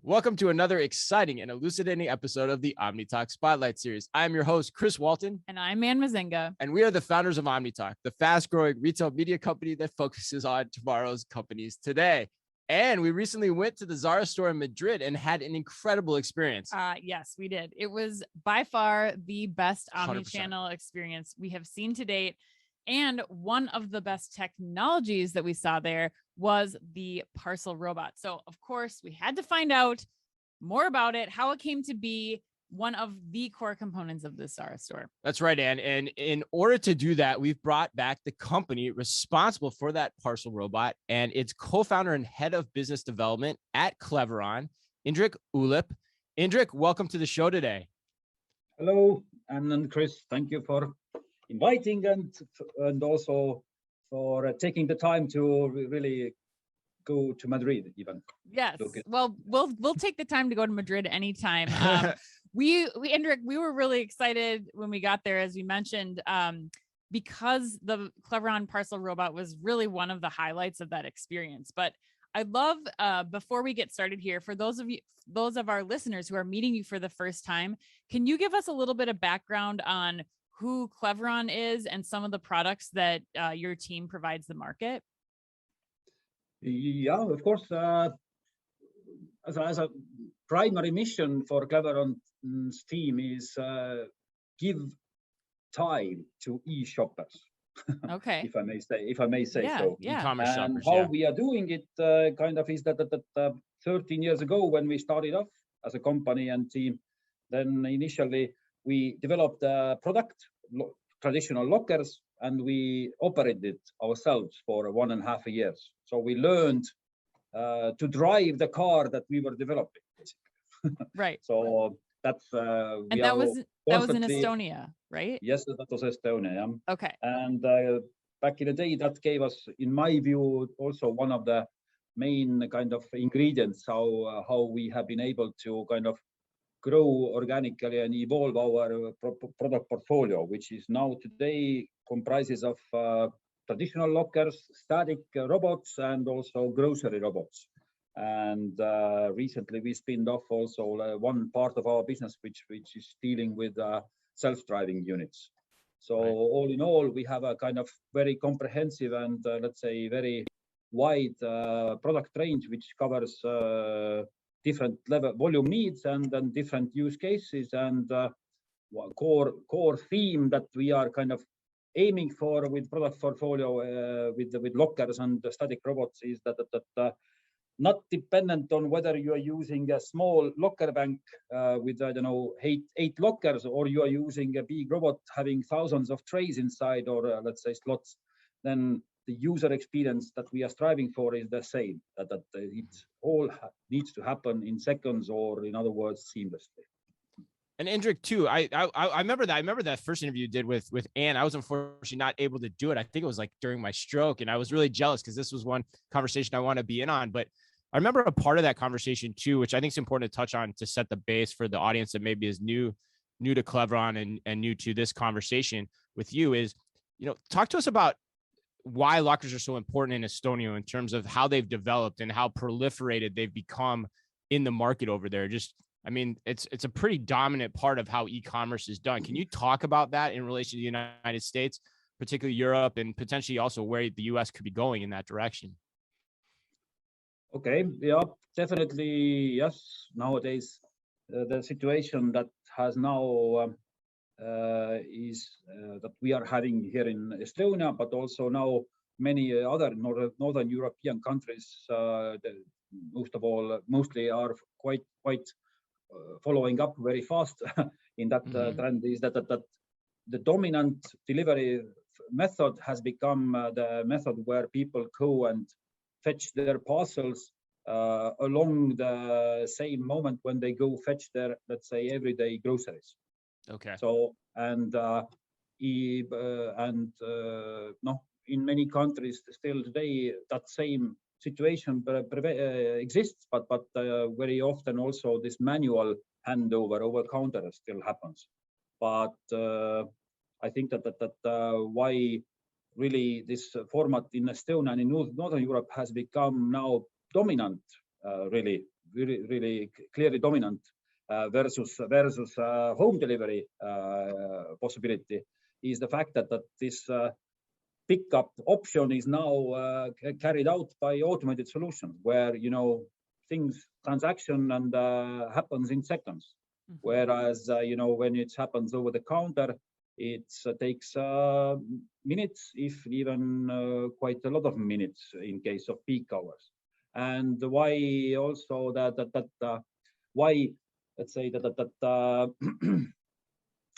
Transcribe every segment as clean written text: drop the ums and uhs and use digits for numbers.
Welcome to another exciting and elucidating episode of the Omni Talk Spotlight Series. I'm your host, Chris Walton. And I'm Mezzenga. And we are the founders of Omni Talk, the fast-growing retail media company that focuses on tomorrow's companies today. And we recently went to the Zara store in Madrid and had an incredible experience. Yes, we did. It was by far the best 100%. omni-channel experience we have seen to date. And one of the best technologies that we saw there was the Parcel Robot. So, of course, we had to find out more about it, how it came to be one of the core components of the Zara store. That's right, Anne. And in order to do that, we've brought back the company responsible for that Parcel Robot and its co-founder and head of business development at Cleveron, Indrek Oolup. Indrek, welcome to the show today. Hello, and Chris, thank you for inviting and also for taking the time to really go to Madrid even. Yes, well, we'll take the time to go to Madrid anytime. Indrek, we were really excited when we got there, as we mentioned, because the Cleveron Parcel Robot was really one of the highlights of that experience. But I'd love, before we get started here, for those of our listeners who are meeting you for the first time, can you give us a little bit of background on who Cleveron is and some of the products that your team provides the market? Yeah, of course. As a primary mission for Cleveron's team is give time to e-shoppers. Okay. if I may say so. Yeah. E-commerce And shoppers, how we are doing it kind of is that 13 years ago when we started off as a company and team, then initially we developed a product, traditional lockers, and we operated ourselves for 1.5 years. So we learned to drive the car that we were developing, basically. Right. So that's and that was in Estonia, right? Yes, that was Estonia. Yeah. Okay. And back in the day, that gave us, in my view, also one of the main kind of ingredients how we have been able to kind of grow organically and evolve our product portfolio, which is now today comprises of traditional lockers, static robots, and also grocery robots. And recently we spinned off also one part of our business, which is dealing with self-driving units. So right. All in all, we have a kind of very comprehensive and let's say very wide product range, which covers different level volume needs and then different use cases, and core theme that we are kind of aiming for with product portfolio with lockers and static robots is that not dependent on whether you are using a small locker bank with I don't know eight lockers, or you are using a big robot having thousands of trays inside, or let's say slots, then the user experience that we are striving for is the same, that it all needs to happen in seconds, or in other words, seamlessly. And Indrek too, I remember that. I remember that first interview you did with Anne. I was unfortunately not able to do it. I think it was like during my stroke, and I was really jealous because this was one conversation I want to be in on. But I remember a part of that conversation too, which I think is important to touch on to set the base for the audience that maybe is new to Cleveron and new to this conversation with you is, talk to us about why lockers are so important in Estonia in terms of how they've developed and how proliferated they've become in the market over there. It's a pretty dominant part of how e-commerce is done. Can you talk about that in relation to the United States, particularly Europe, and potentially also where the US could be going in that direction? Okay, yeah, definitely. Yes. Nowadays, the situation that has now is that we are having here in Estonia, but also now many other northern European countries, mostly are quite following up very fast in that trend, is that the dominant delivery method has become the method where people go and fetch their parcels along the same moment when they go fetch their, let's say, everyday groceries. Okay. So in many countries still today that same situation exists, but very often also this manual handover over counter still happens. But I think that why really this format in Estonia and in Northern Europe has become now dominant really really clearly dominant versus home delivery possibility is the fact that this pickup option is now carried out by automated solutions, where transaction and happens in seconds. Whereas when it happens over the counter, it takes minutes, if even quite a lot of minutes in case of peak hours. And why also why let's say that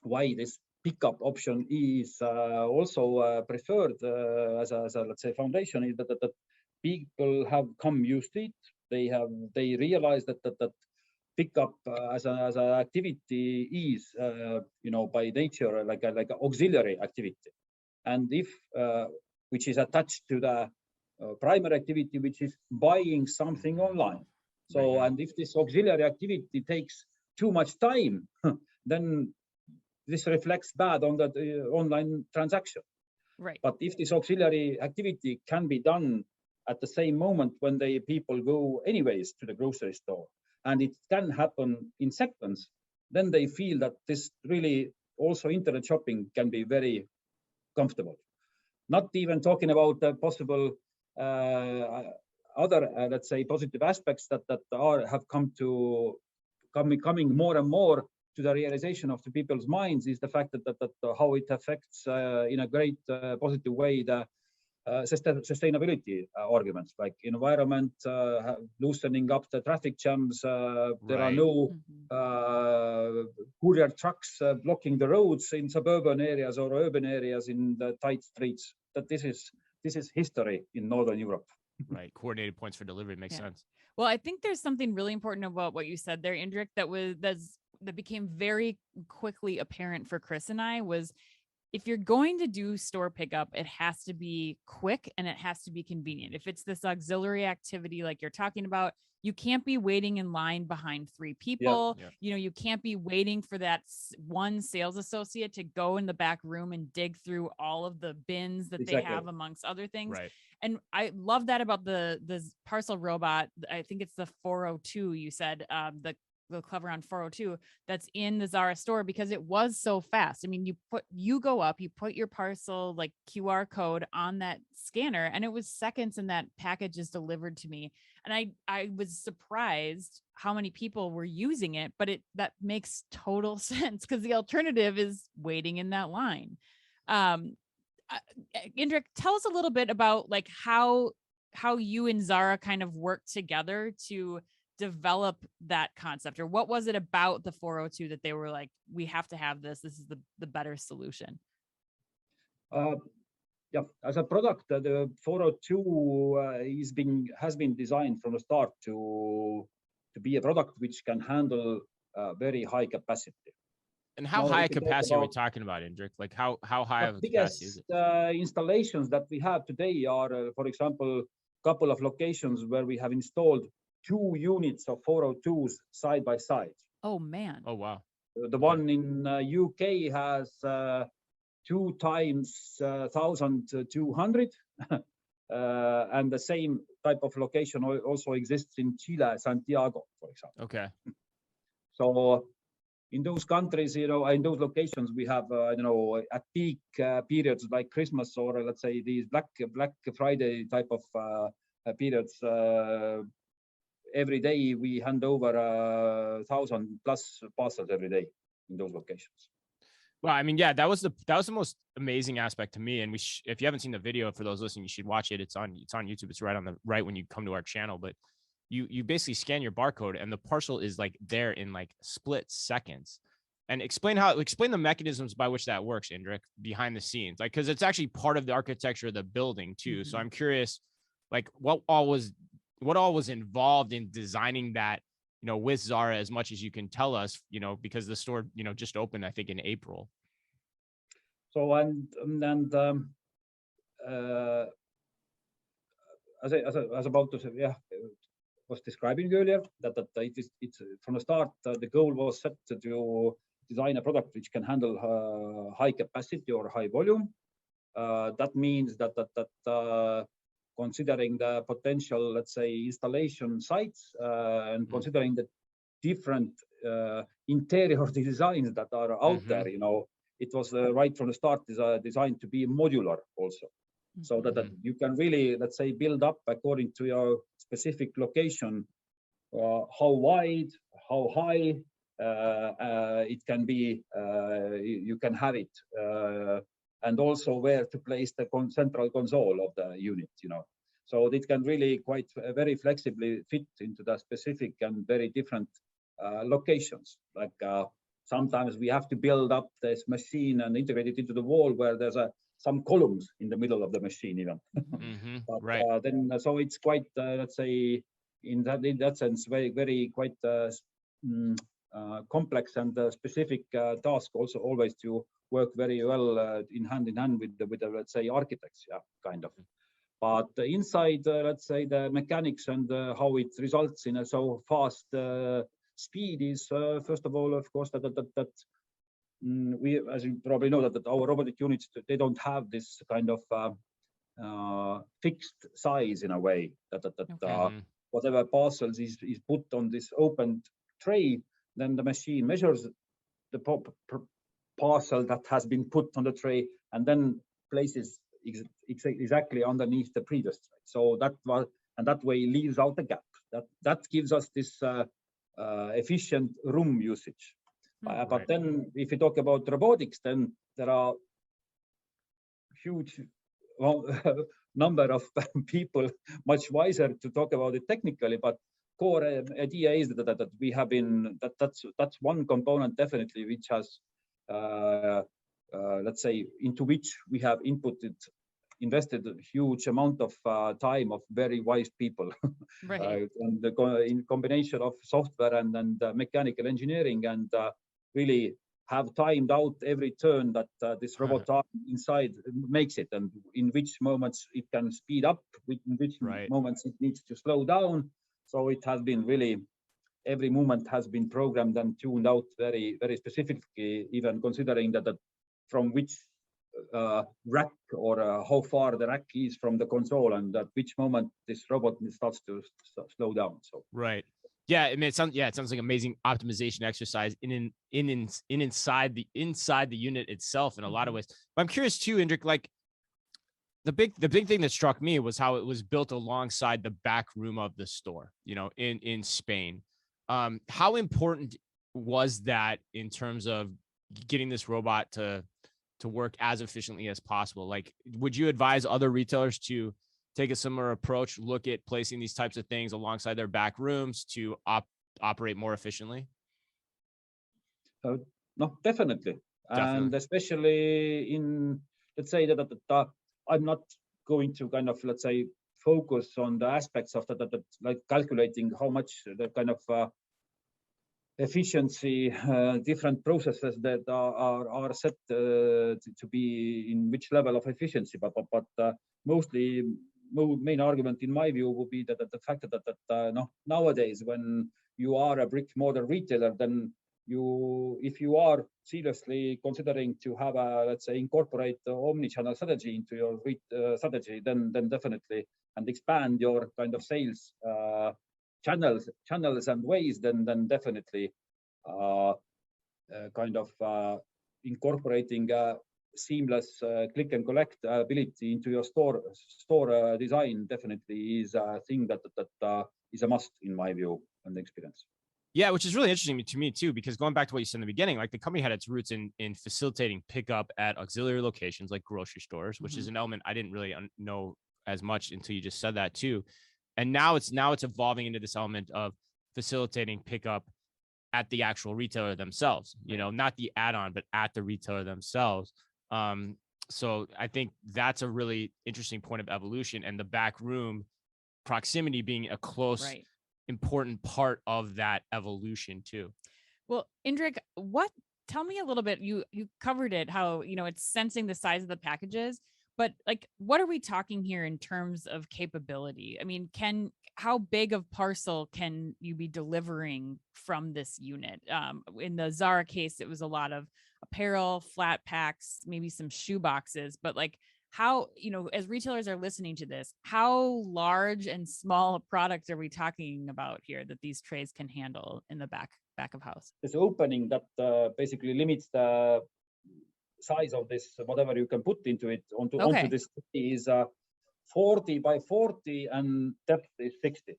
why this pickup option is also preferred as a let's say foundation is that people have come used to it. They realize that pickup as an activity is by nature like an auxiliary activity, and if which is attached to the primary activity, which is buying something online. So, and if this auxiliary activity takes too much time, then this reflects bad on the online transaction. Right. But if this auxiliary activity can be done at the same moment when people go anyways to the grocery store, and it can happen in seconds, then they feel that this really also internet shopping can be very comfortable. Not even talking about the possible other, let's say, positive aspects that have coming more and more to the realization of the people's minds is the fact that how it affects in a great positive way the sustainability arguments, like environment, loosening up the traffic jams. There are no courier trucks blocking the roads in suburban areas or urban areas in the tight streets. That this is history in Northern Europe. Right. Coordinated points for delivery makes sense. Well, I think there's something really important about what you said there, Indrek, that became very quickly apparent for Chris and I was, if you're going to do store pickup, it has to be quick and it has to be convenient. If it's this auxiliary activity like you're talking about, you can't be waiting in line behind 3 people. Yeah. You can't be waiting for that one sales associate to go in the back room and dig through all of the bins that they have amongst other things. Right. And I love that about the Parcel Robot. I think it's the 402 you said, the Cleveron 402 that's in the Zara store, because it was so fast. I mean, you go up, you put your parcel like QR code on that scanner, and it was seconds and that package is delivered to me. And I was surprised how many people were using it, but that makes total sense, because the alternative is waiting in that line. Indrek, tell us a little bit about like how you and Zara kind of worked together to develop that concept, or what was it about the 402 that they were like, we have to have this is the better solution? As a product, the 402 has been designed from the start to be a product which can handle very high capacity. And how high a capacity are we talking about, Indrek? Like how high of a capacity is it? Installations that we have today are, for example, a couple of locations where we have installed 2 units of 402s side by side. Oh man! Oh wow! The one in UK has 2 times 1,200, and the same type of location also exists in Chile, Santiago, for example. Okay. So in those countries, in those locations, we have at peak periods like Christmas, or let's say these Black Friday type of periods. Every day we hand over 1,000 plus parcels every day in those locations. Well, I mean, yeah, that was the most amazing aspect to me. And if you haven't seen the video, for those listening, you should watch it. It's on YouTube. It's right on the right when you come to our channel. But you basically scan your barcode and the parcel is like there in like split seconds. And explain the mechanisms by which that works, Indrek, behind the scenes, like, because it's actually part of the architecture of the building too. Mm-hmm. So I'm curious, like, what all was involved in designing that, with Zara, as much as you can tell us, because the store, just opened, I think, in April. So as about to say, was describing earlier, that it's from the start, the goal was set to design a product which can handle high capacity or high volume. That means that considering the potential, let's say, installation sites and considering the different interior designs that are out there, it was right from the start designed to be modular also, so that you can really, let's say, build up according to your specific location, how wide, how high it can be, you can have it, and also where to place the central console of the unit, So it can really quite very flexibly fit into the specific and very different locations. Like sometimes we have to build up this machine and integrate it into the wall where there's some columns in the middle of the machine even. But right. Then so it's quite, let's say, in that sense, very quite complex and specific task also always to work very well in hand with the let's say architects, kind of. But inside, let's say, the mechanics and how it results in a so fast speed is first of all, of course, that we, as you probably know, that our robotic units, they don't have this kind of fixed size in a way that whatever parcels is put on this open tray, then the machine measures the parcel that has been put on the tray and then places exactly underneath the previous tray. So that way leaves out the gap. That gives us this efficient room usage. But then if you talk about robotics, then there are huge number of people much wiser to talk about it technically, but core idea is that we have been that's one component definitely which has let's say, into which we have invested a huge amount of time of very wise people, and in combination of software and mechanical engineering, and really have timed out every turn that this robot arm inside makes it, and in which moments it can speed up, in which moments it needs to slow down. So it has been really, every movement has been programmed and tuned out very, very specifically, even considering that from which rack or how far the rack is from the console, and at which moment this robot starts to slow down. So yeah, I mean, it sounds like amazing optimization exercise inside the unit itself in a lot of ways. But I'm curious too, Indrek, like the big thing that struck me was how it was built alongside the back room of the store, in Spain. How important was that in terms of getting this robot to work as efficiently as possible? Like, would you advise other retailers to take a similar approach, look at placing these types of things alongside their back rooms to operate more efficiently? No, definitely. And especially in, let's say that I'm not going to kind of, let's say, focus on the aspects of that like calculating how much the kind of efficiency, different processes that are set to be in which level of efficiency, but mostly main argument in my view would be that the fact that nowadays when you are a brick-and-mortar retailer, then if you are seriously considering to have a, let's say, incorporate the omni-channel strategy into your strategy, then definitely, and expand your kind of sales channels and ways, then definitely kind of incorporating seamless click and collect ability into your store design definitely is a thing that is a must in my view and experience. Yeah, which is really interesting to me too, because going back to what you said in the beginning, like the company had its roots in facilitating pickup at auxiliary locations like grocery stores, which is an element I didn't really know as much until you just said that too. And now it's evolving into this element of facilitating pickup at the actual retailer themselves, not the add-on, but at the retailer themselves. So I think that's a really interesting point of evolution, and the back room proximity being a close, important part of that evolution too. Well, Indrek, tell me a little bit, you covered it, how, it's sensing the size of the packages, but like, what are we talking here in terms of capability? I mean, how big of parcel can you be delivering from this unit? In the Zara case, it was a lot of apparel, flat packs, maybe some shoe boxes, but like, how, as retailers are listening to this, how large and small a product are we talking about here that these trays can handle in the back of house? This opening that basically limits the size of this, whatever you can put into it onto this is 40 by 40 and depth is 60.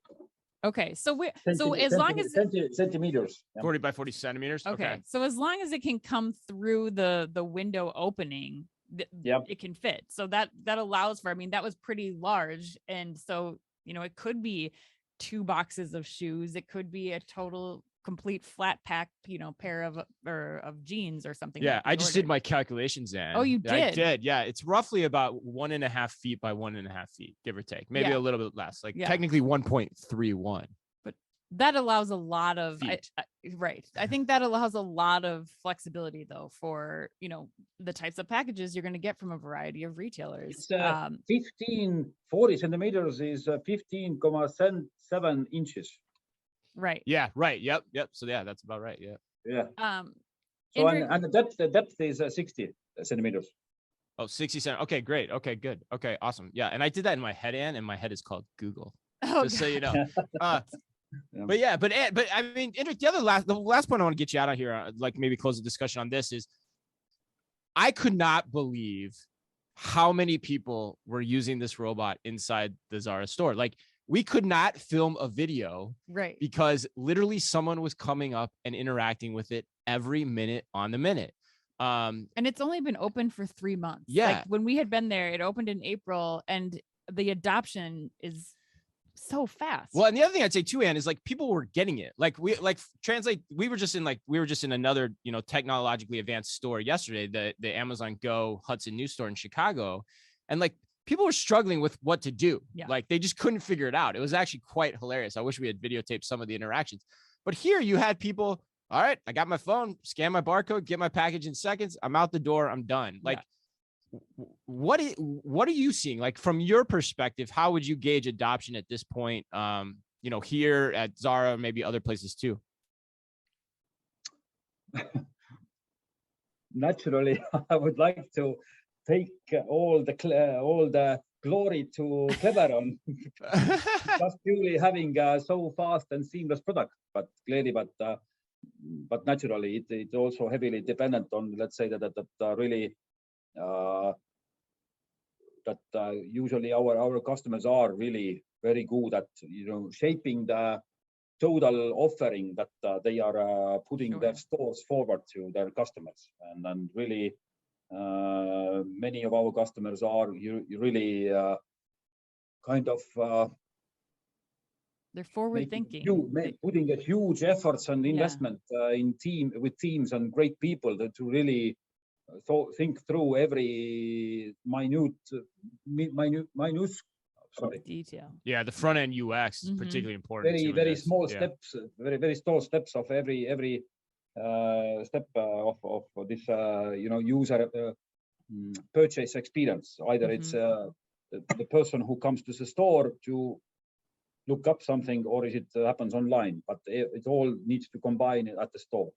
Okay, so as long as centimeters, 40 by 40 centimeters. Okay, so as long as it can come through the window opening, it can fit. So that allows for. I mean, that was pretty large, and so it could be 2 boxes of shoes. It could be a total complete flat pack, pair of jeans or something. Yeah, I just did my calculations, Ann. Oh, you did? I did. Yeah, it's roughly about 1.5 feet by 1.5 feet, give or take. Maybe a little bit less. Technically 1.31. But that allows a lot of right. I think that allows a lot of flexibility, though, for the types of packages you're going to get from a variety of retailers. It's 40 centimeters is 15.7 inches. Right. Yeah. Right. Yep. So that's about right. Yeah. Yeah. So and the depth is 60 centimeters. Oh, 60 centimeters. Okay, great. Okay, good. Okay, awesome. Yeah, and I did that in my head, Ann, and my head is called Google. Just so you know. But I mean, Indrek, the last point I want to get you out of here, like maybe close the discussion on this, is I could not believe how many people were using this robot inside the Zara store. Like, we could not film a video, right? Because literally someone was coming up and interacting with it every minute on the minute. And it's only been open for 3 months. Yeah. Like when we had been there, it opened in April, and the adoption is so fast. Well, and the other thing I'd say too, Ann, is like people were getting it. Like we were just in another, technologically advanced store yesterday, the Amazon Go Hudson News store in Chicago. And like people were struggling with what to do. Yeah. Like they just couldn't figure it out. It was actually quite hilarious. I wish we had videotaped some of the interactions, but here you had people, all right, I got my phone, scan my barcode, get my package in seconds. I'm out the door. I'm done. Like, what are you seeing? Like from your perspective, how would you gauge adoption at this point? Here at Zara, maybe other places too. Naturally, I would like to take all the glory to Cleveron, just purely having so fast and seamless product. But clearly, but naturally, it's also heavily dependent on, let's say that really usually our customers are really very good at shaping the total offering that they are putting their stores forward to their customers, and really many of our customers are really kind of they're forward thinking, putting a huge efforts and investment in teams and great people to really think through every minute detail. Yeah, the front end UX is particularly important. Very small steps, very small steps of every step of this user purchase experience. Either it's the person who comes to the store to look up something, or is it happens online, but it all needs to combine at the store.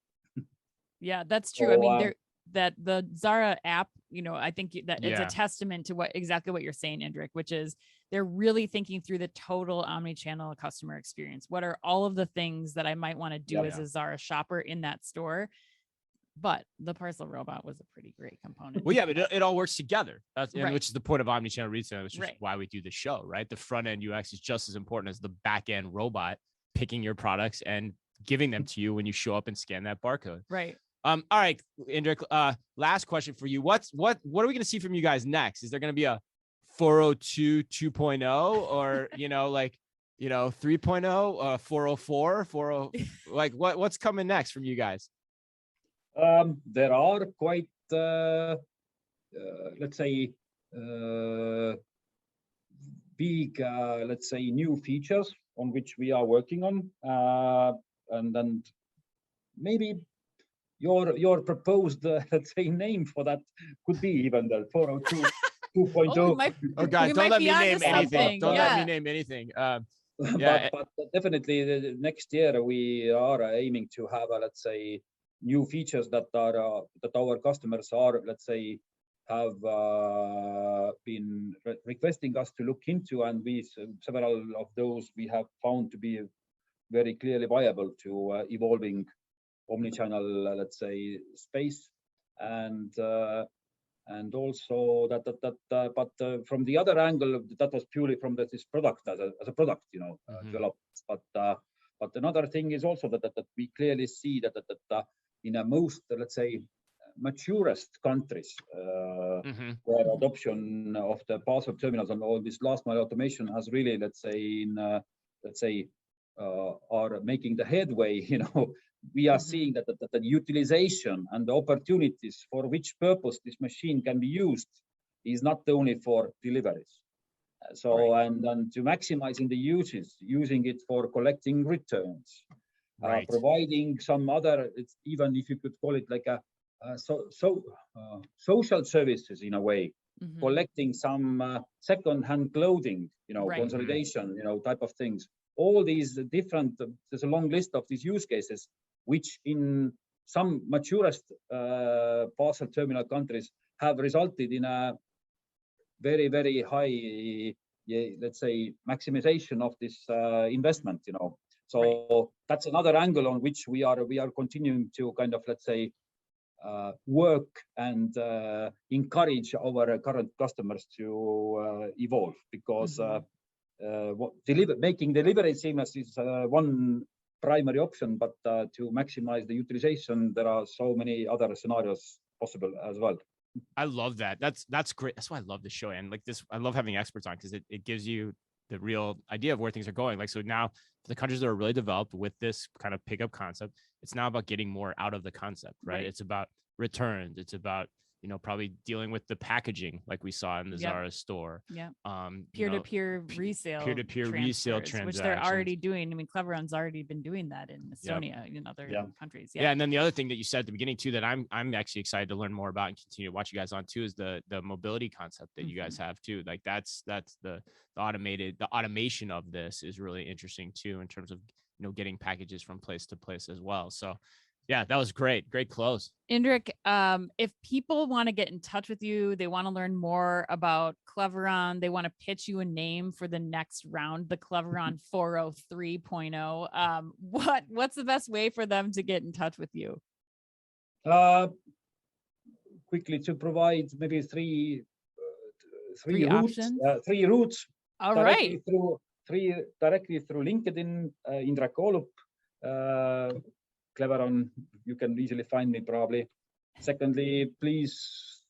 Yeah, that's true. So, I mean, that the Zara app, I think that it's a testament to exactly what you're saying, Indrek, which is they're really thinking through the total omni-channel customer experience. What are all of the things that I might want to do as a Zara shopper in that store? But the Parcel Robot was a pretty great component. Well, yeah, but it all works together. Which is the point of omni-channel retail, which is why we do the show, right? The front end UX is just as important as the back end robot picking your products and giving them to you when you show up and scan that barcode. Right. All right, Indrek, last question for you. What are we going to see from you guys next? Is there going to be a 402 2.0 or, 3.0, 404, 40, like what's coming next from you guys? There are quite, let's say, big, let's say, new features on which we are working on, and then maybe your proposed, let's say, name for that could be even the 402 2.0. Oh God, don't let me name anything. Don't let me name anything. But definitely the next year we are aiming to have let's say, new features that our customers are, let's say, have been requesting us to look into, and several of those we have found to be very clearly viable to evolving omnichannel, let's say, space, and also but from the other angle, that was purely from this product as a product, developed. But another thing is also that we clearly see that in a most, let's say, maturest countries, where adoption of the parcel terminals and all this last mile automation has really, are making the headway, we are seeing that the utilization and the opportunities for which purpose this machine can be used is not only for deliveries. And to maximizing the uses, using it for collecting returns, providing some other, even if you could call it like a social services in a way, collecting some second-hand clothing, consolidation, type of things. All these different, there's a long list of these use cases, which in some maturest parcel terminal countries have resulted in a very, very high, let's say, maximization of this investment, So that's another angle on which we are continuing to kind of, let's say, work and encourage our current customers to evolve, because making delivery seamless is one primary option, but to maximize the utilization, there are so many other scenarios possible as well. I love that. That's great. That's why I love the show. And like this, I love having experts on, because it gives you the real idea of where things are going. Like, so now for the countries that are really developed with this kind of pickup concept, it's now about getting more out of the concept, right? It's about returns. It's about, probably dealing with the packaging like we saw in the Zara store. Yeah. Peer-to-peer resale. Peer-to-peer resale transactions, which they're already doing. I mean, Cleveron's already been doing that in Estonia, in other countries. Yeah. And then the other thing that you said at the beginning too, that I'm actually excited to learn more about and continue to watch you guys on too, is the mobility concept that you guys have too. Like that's the automation of this is really interesting too, in terms of, getting packages from place to place as well. So yeah, that was great. Great close. Indrek, if people want to get in touch with you, they want to learn more about Cleveron, they want to pitch you a name for the next round, the Cleveron 403.0, what's the best way for them to get in touch with you? Quickly, to provide maybe three routes. All right. Directly through LinkedIn, Indrek Oolup. Cleveron, you can easily find me probably. Secondly, please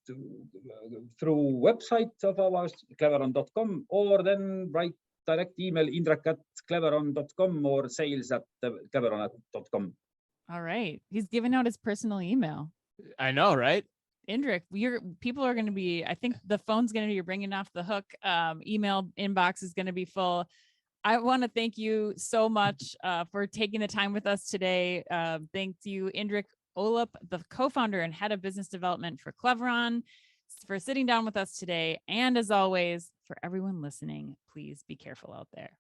through website of ours, cleveron.com, or then write direct email indrek@cleveron.com or sales@cleveron.com. All right. He's giving out his personal email. I know, right? Indrek, people are going to be, I think the phone's going to be ringing off the hook. Email inbox is going to be full. I want to thank you so much for taking the time with us today. Thank you, Indrek Oolup, the co-founder and head of business development for Cleveron, for sitting down with us today. And as always, for everyone listening, please be careful out there.